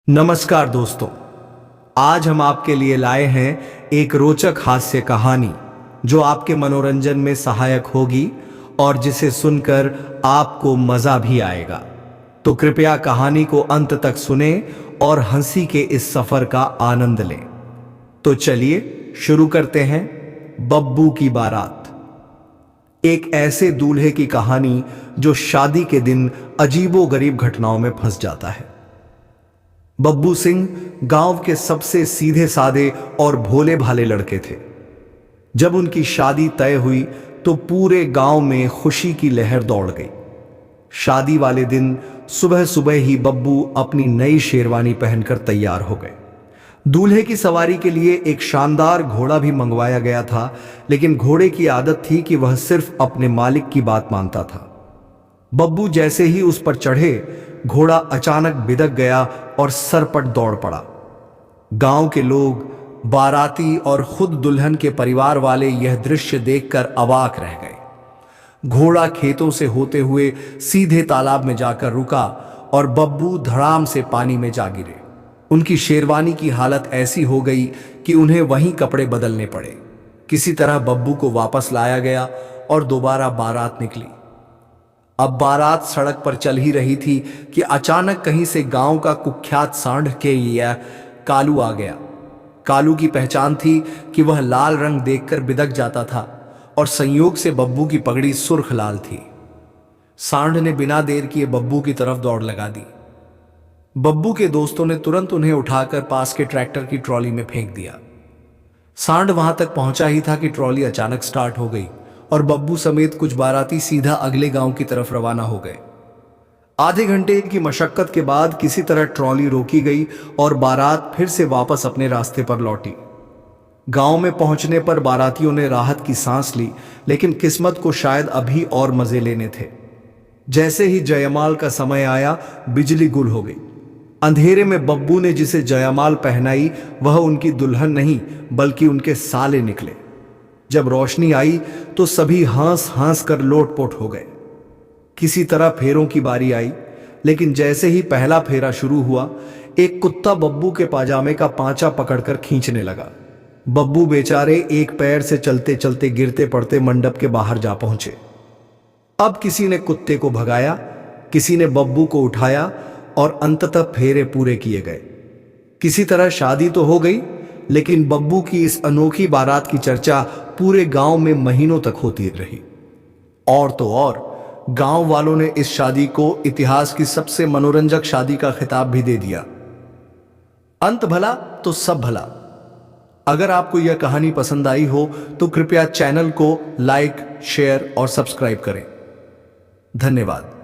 नमस्कार दोस्तों, आज हम आपके लिए लाए हैं एक रोचक हास्य कहानी जो आपके मनोरंजन में सहायक होगी और जिसे सुनकर आपको मजा भी आएगा। तो कृपया कहानी को अंत तक सुने और हंसी के इस सफर का आनंद लें। तो चलिए शुरू करते हैं। बब्बू की बारात। एक ऐसे दूल्हे की कहानी जो शादी के दिन अजीबोगरीब घटनाओं में फंस जाता है। बब्बू सिंह गांव के सबसे सीधे साधे और भोले भाले लड़के थे। जब उनकी शादी तय हुई तो पूरे गांव में खुशी की लहर दौड़ गई। शादी वाले दिन सुबह सुबह ही बब्बू अपनी नई शेरवानी पहनकर तैयार हो गए। दूल्हे की सवारी के लिए एक शानदार घोड़ा भी मंगवाया गया था, लेकिन घोड़े की आदत थी कि वह सिर्फ अपने मालिक की बात मानता था। बब्बू जैसे ही उस पर चढ़े, घोड़ा अचानक बिदक गया और सरपट दौड़ पड़ा। गांव के लोग, बाराती और खुद दुल्हन के परिवार वाले यह दृश्य देखकर अवाक रह गए। घोड़ा खेतों से होते हुए सीधे तालाब में जाकर रुका और बब्बू धड़ाम से पानी में जा गिरे। उनकी शेरवानी की हालत ऐसी हो गई कि उन्हें वहीं कपड़े बदलने पड़े। किसी तरह बब्बू को वापस लाया गया और दोबारा बारात निकली। अब बारात सड़क पर चल ही रही थी कि अचानक कहीं से गांव का कुख्यात सांड के यह कालू आ गया। कालू की पहचान थी कि वह लाल रंग देखकर बिदक जाता था और संयोग से बब्बू की पगड़ी सुर्ख लाल थी। सांड ने बिना देर किए बब्बू की तरफ दौड़ लगा दी। बब्बू के दोस्तों ने तुरंत उन्हें उठाकर पास के ट्रैक्टर की ट्रॉली में फेंक दिया। सांड वहां तक पहुंचा ही था कि ट्रॉली अचानक स्टार्ट हो गई और बब्बू समेत कुछ बाराती सीधा अगले गांव की तरफ रवाना हो गए। आधे घंटे की मशक्कत के बाद किसी तरह ट्रॉली रोकी गई और बारात फिर से वापस अपने रास्ते पर लौटी। गांव में पहुंचने पर बारातियों ने राहत की सांस ली, लेकिन किस्मत को शायद अभी और मजे लेने थे। जैसे ही जयमाल का समय आया, बिजली गुल हो गई। अंधेरे में बब्बू ने जिसे जयमाल पहनाई वह उनकी दुल्हन नहीं बल्कि उनके साले निकले। जब रोशनी आई तो सभी हंस हंस कर लोटपोट हो गए। किसी तरह फेरों की बारी आई, लेकिन जैसे ही पहला फेरा शुरू हुआ, एक कुत्ता बब्बू के पाजामे का पांचा पकड़कर खींचने लगा। बब्बू बेचारे एक पैर से चलते चलते गिरते पड़ते मंडप के बाहर जा पहुंचे। अब किसी ने कुत्ते को भगाया, किसी ने बब्बू को उठाया और अंततः फेरे पूरे किए गए। किसी तरह शादी तो हो गई, लेकिन बब्बू की इस अनोखी बारात की चर्चा पूरे गांव में महीनों तक होती रही। और तो और गांव वालों ने इस शादी को इतिहास की सबसे मनोरंजक शादी का खिताब भी दे दिया। अंत भला तो सब भला। अगर आपको यह कहानी पसंद आई हो तो कृपया चैनल को लाइक, शेयर और सब्सक्राइब करें। धन्यवाद।